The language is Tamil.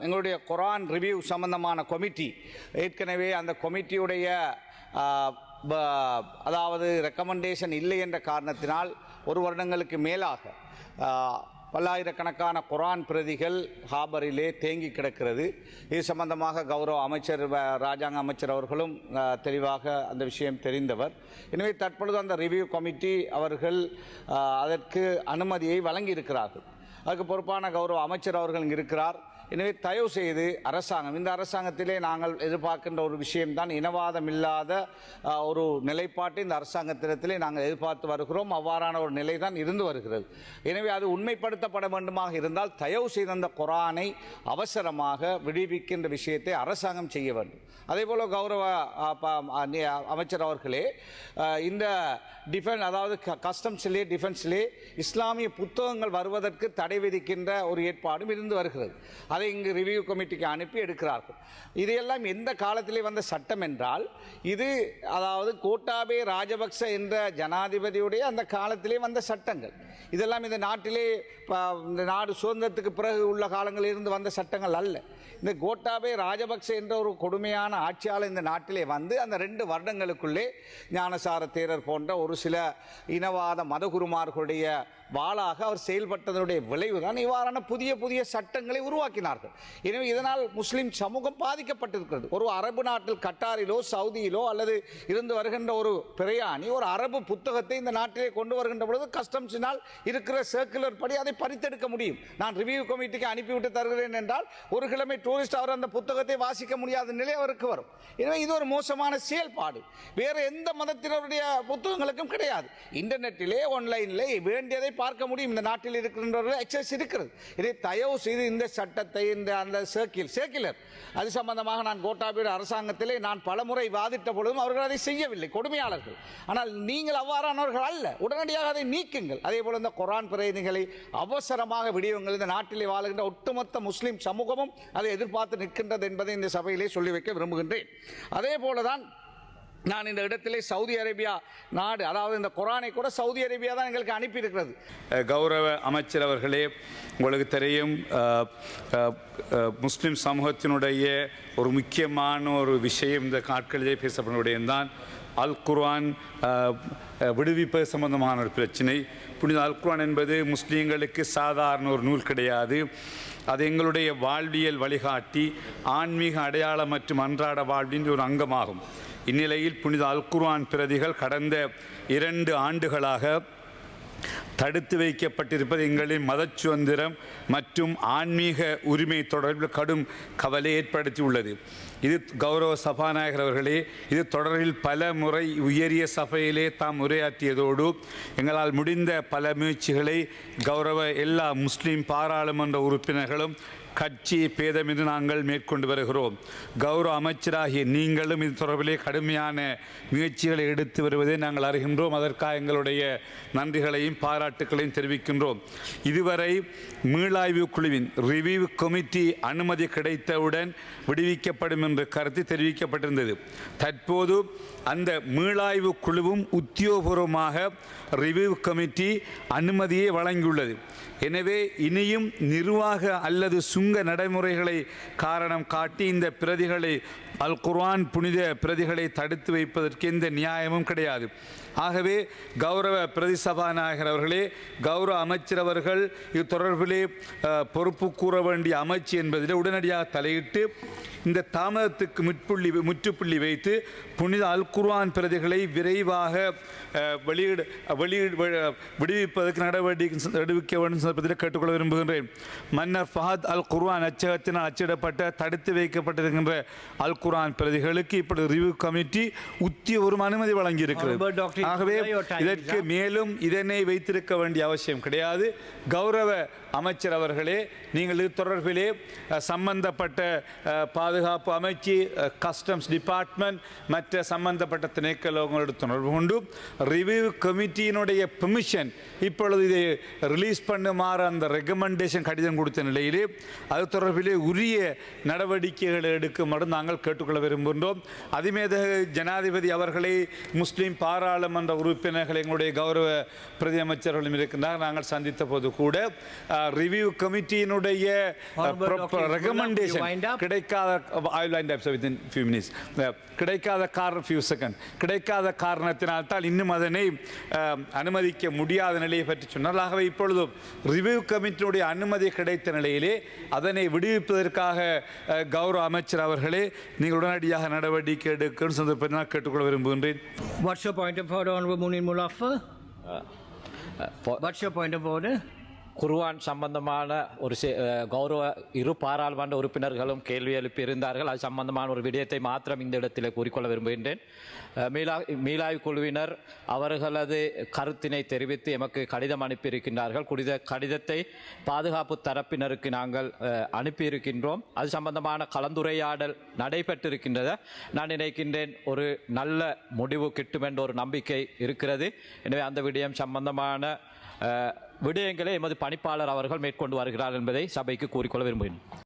எங்களுடைய குர்ஆன் ரிவ்யூ சம்பந்தமான கமிட்டி ஏற்கனவே அந்த கமிட்டியுடைய அதாவது ரெக்கமெண்டேஷன் இல்லை என்ற காரணத்தினால் ஒரு வருடங்களுக்கு மேலாக பல்லாயிரக்கணக்கான குர்ஆன் பிரதிகள் ஹாபரிலே தேங்கி கிடக்கிறது. இது சம்பந்தமாக கௌரவ அமைச்சர் ராஜாங்க அமைச்சர் அவர்களும் தெளிவாக அந்த விஷயம் தெரிந்தவர். எனவே தற்பொழுது அந்த ரிவ்யூ கமிட்டி அவர்கள் அதற்கு அனுமதியை வழங்கியிருக்கிறார்கள். அதுக்கு பொறுப்பான கௌரவ அமைச்சர் அவர்கள் இருக்கிறார். எனவே தயவு செய்து அரசாங்கம், இந்த அரசாங்கத்திலே நாங்கள் எதிர்பார்க்கின்ற ஒரு விஷயம்தான் இனவாதம் இல்லாத ஒரு நிலைப்பாட்டை இந்த அரசாங்கத்திடத்திலே நாங்கள் எதிர்பார்த்து வருகிறோம். அவ்வாறான ஒரு நிலை தான் இருந்து வருகிறது. எனவே அது உண்மைப்படுத்தப்பட வேண்டுமாக இருந்தால் தயவு செய்த அந்த குர்ஆனை அவசரமாக விடுவிக்கின்ற விஷயத்தை அரசாங்கம் செய்ய வேண்டும். அதேபோல் கௌரவ அமைச்சர் அவர்களே, இந்த அதாவது கஸ்டம்ஸிலே டிஃபென்ஸிலே இஸ்லாமிய புத்தகங்கள் வருவதற்கு தடை விதிக்கின்ற ஒரு ஏற்பாடும் இருந்து வருகிறது. அதை இங்கு ரிவ்யூ கமிட்டிக்கு அனுப்பி எடுக்கிறார்கள். இதையெல்லாம் எந்த காலத்திலே வந்த சட்டம் என்றால், இது அதாவது கோட்டாபே ராஜபக்ச என்ற ஜனாதிபதியுடைய அந்த காலத்திலே வந்த சட்டங்கள். இதெல்லாம் இந்த நாட்டிலே இந்த நாடு சுதந்திரத்துக்கு பிறகு உள்ள காலங்களில் இருந்து வந்த சட்டங்கள் அல்ல. இந்த கோட்டாபே ராஜபக்ச என்ற ஒரு கொடுமையான ஆட்சியாளர் இந்த நாட்டிலே வந்து அந்த 2 வருடங்களுக்குள்ளே ஞானசார தேரர் போன்ற ஒரு சில இனவாத மதகுருமார்களுடைய வாளாக அவர் செயல்பட்டதனுடைய விளைவுதான் இவ்வாறான புதிய புதிய சட்டங்களை உருவாக்கினார்கள். எனவே இதனால் முஸ்லிம் சமூகம் பாதிக்கப்பட்டிருக்கிறது. ஒரு அரபு நாட்டில் கட்டாரிலோ சவுதியிலோ அல்லது இருந்து வருகின்ற ஒரு பிரயாணி ஒரு அரபு புத்தகத்தை இந்த நாட்டிலே கொண்டு வருகின்ற பொழுது கஸ்டம்ஸினால் இருக்கிற சர்க்குலர் படி அதை பறித்தெடுக்க முடியும். நான் ரிவ்யூ கமிட்டிக்கு அனுப்பிவிட்டு தருகிறேன் என்றால் ஒரு கிழமை டூரிஸ்ட் அவர் அந்த புத்தகத்தை வாசிக்க முடியாத நிலை அவருக்கு வரும். எனவே இது ஒரு மோசமான செயல்பாடு. வேறு எந்த மதத்தினருடைய புத்தகங்களுக்கும் கிடையாது. இன்டர்நெட்டிலே ஆன்லைனிலே வேண்டியதை பார்க்க முடியும். இந்த நாட்டில் இருக்கின்றவர்கள் எக்ஸஸ் இருக்கிறது. இதை தயவு செய்து இந்த சட்டத்தை அந்த சர்க்குலர் அது சம்பந்தமாக நான் கோட்டாபே அரசாங்கத்திலே நான் பலமுறை வாதிட்ட பொழுதும் அவர்கள் அதை செய்யவில்லை, கொடுமையாளர்கள். ஆனால் நீங்கள் அவ்வாறானவர்கள் அல்ல, உடனடியாக அதை நீக்குங்கள். அதே போல இந்த குர்ஆன் பிரதிகளை அவசரமாக விடுவியுங்கள். இந்த நாட்டிலே வாழ்கின்ற ஒட்டுமொத்த முஸ்லிம் சமூகமும் அதை எதிர்பார்த்து நிற்கின்றது என்பதை இந்த சபையிலே சொல்லி வைக்க விரும்புகின்றேன். அதே போலதான் நான் இந்த இடத்திலே சவுதி அரேபியா நாடு, அதாவது இந்த குர்ஆனை கூட சவுதி அரேபியா தான் எங்களுக்கு அனுப்பியிருக்கிறது. கௌரவ அமைச்சர் அவர்களே, உங்களுக்கு தெரியும் முஸ்லிம் சமூகத்தினுடைய ஒரு முக்கியமான ஒரு விஷயம் இந்த நாட்களிலே பேசப்படுவதுதான் அல் குர்ஆன் விடுவிப்பது சம்பந்தமான ஒரு பிரச்சனை. புனித அல் குர்ஆன் என்பது முஸ்லீம்களுக்கு சாதாரண ஒரு நூல் கிடையாது. அது எங்களுடைய வாழ்வியல் வழிகாட்டி, ஆன்மீக அடையாளம் மற்றும் அன்றாட வாழ்வின் ஒரு அங்கமாகும். இந்நிலையில் புனித அல் குர்ஆன் பிரதிகள் கடந்த 2 ஆண்டுகளாக தடுத்து வைக்கப்பட்டிருப்பது எங்களின் மத சுதந்திரம் மற்றும் ஆன்மீக உரிமை தொடர்பில் கடும் கவலை ஏற்படுத்தியுள்ளது. இது கௌரவ சபாநாயகர் அவர்களே, இது தொடரில் பல முறை உயரிய சபையிலே தாம் உரையாற்றியதோடு எங்களால் முடிந்த பல முயற்சிகளை கௌரவ எல்லா முஸ்லீம் பாராளுமன்ற உறுப்பினர்களும் கட்சி பேதமின்றி நாங்கள் மேற்கொண்டு வருகிறோம். கௌரவ அமைச்சராகிய நீங்களும் இது தொடர்பிலே கடுமையான முயற்சிகளை எடுத்து வருவதை நாங்கள் அறிகின்றோம். அதற்காக எங்களுடைய நன்றிகளையும் பாராட்டுக்களையும் தெரிவிக்கின்றோம். இதுவரை மீளாய்வு குழுவின் ரிவ்யூ கமிட்டி அனுமதி கிடைத்தவுடன் விடுவிக்கப்படும் என்ற கருத்து தெரிவிக்கப்பட்டிருந்தது. தற்போது அந்த மீளாய்வு குழுவும் உத்தியோகபூர்வமாக ரிவ்யூ கமிட்டி அனுமதியை வழங்கியுள்ளது. எனவே இனியும் நிர்வாக அல்லது சுங்க நடைமுறைகளை காரணம் காட்டி இந்த பிரதிகளை அல் குர்ஆன் புனித பிரதிகளை தடுத்து வைப்பதற்கு எந்த நியாயமும் கிடையாது. ஆகவே கௌரவ பிரதி சபாநாயகர் அவர்களே, கௌரவ அமைச்சர் அவர்கள் இது தொடர்பிலே பொறுப்பு கூற வேண்டிய அமைச்சு என்பதில் உடனடியாக தலையிட்டு இந்த தாமதத்துக்கு முற்றுப்புள்ளி வைத்து புனித அல் குர்ஆன் பிரதிகளை விரைவாக விடுவிப்பதற்கு நடவடிக்கை எடுக்க வேண்டும் என்பதில் கேட்டுக்கொள்ள விரும்புகின்றேன். மன்னர் ஃபஹத் அல் குர்ஆன் அச்சகத்தினால் அச்சிடப்பட்ட தடுத்து வைக்கப்பட்டிருக்கின்ற அல் குர்ஆன் பிரதிகளுக்கு இப்பொழுது ரிவ்யூ கமிட்டி உத்தியோகபூர்வ அனுமதி வழங்கியிருக்கிறது. ஆகவே இதற்கு மேலும் இதனை வைத்திருக்க வேண்டிய அவசியம் கிடையாது. கௌரவ அமைச்சர் அவர்களே, நீங்கள் இது தொடர்பிலே சம்பந்தப்பட்ட பாதுகாப்பு அமைச்சு, கஸ்டம்ஸ் டிபார்ட்மெண்ட் மற்ற சம்பந்தப்பட்ட திணைக்களங்களோடு தொடர்பு கொண்டு ரிவ்யூ கமிட்டியினுடைய பெர்மிஷன் இப்பொழுது இதை ரிலீஸ் பண்ணுமாறு அந்த ரெக்கமெண்டேஷன் கடிதம் கொடுத்த நிலையிலே அது தொடர்பிலே உரிய நடவடிக்கைகளை எடுக்குமாறு நாங்கள் கேட்டுக்கொள்ள விரும்புகின்றோம். அதிமேதக ஜனாதிபதி அவர்களை முஸ்லீம் பாராளுமன்ற உறுப்பினர்கள் எங்களுடைய கௌரவ பிரதி அமைச்சர்களும் இருக்கின்றார். நாங்கள் சந்தித்த போது கூட ரிவ்யூ கமிட்டியினுடைய ரெக்கமெண்டேஷன் கிடைக்காத காரணத்தினால்தான் இன்னும் அதனை அனுமதிக்க முடியாத நிலையை பற்றி சொன்னார். ஆகவே இப்பொழுதும் ரிவ்யூ கமிட்டியினுடைய அனுமதி கிடைத்த நிலையிலே அதனை விடுவிப்பதற்காக கௌரவ அமைச்சர் அவர்களே நீங்கள் உடனடியாக நடவடிக்கை எடுக்கணும் சந்தர்ப்பத்தை நான் கேட்டுக்கொள்ள விரும்புகின்றேன். What's your point of order, Honorable Munir Mulaffer? What's your point of order? குர்ஆன் சம்பந்தமான ஒரு கௌரவ இரு பாராளுமன்ற உறுப்பினர்களும் கேள்வி எழுப்பியிருந்தார்கள். அது சம்பந்தமான ஒரு விடயத்தை மாத்திரம் இந்த இடத்தில் கூறிக்கொள்ள விரும்புகின்றேன். மீளாய்வு குழுவினர் அவர்களது கருத்தினை தெரிவித்து எமக்கு கடிதம் அனுப்பியிருக்கின்றார்கள். கடிதத்தை பாதுகாப்பு தரப்பினருக்கு நாங்கள் அனுப்பியிருக்கின்றோம். அது சம்பந்தமான கலந்துரையாடல் நடைபெற்றிருக்கின்றத நான் நினைக்கின்றேன். ஒரு நல்ல முடிவு கிட்டும் என்ற ஒரு நம்பிக்கை இருக்கிறது. எனவே அந்த விடயம் சம்பந்தமான விடயங்களை எமது பணிப்பாளர் அவர்கள் மேற்கொண்டு வருகிறார் என்பதை சபைக்கு கூறிக்கொள்ள விரும்புகிறேன்.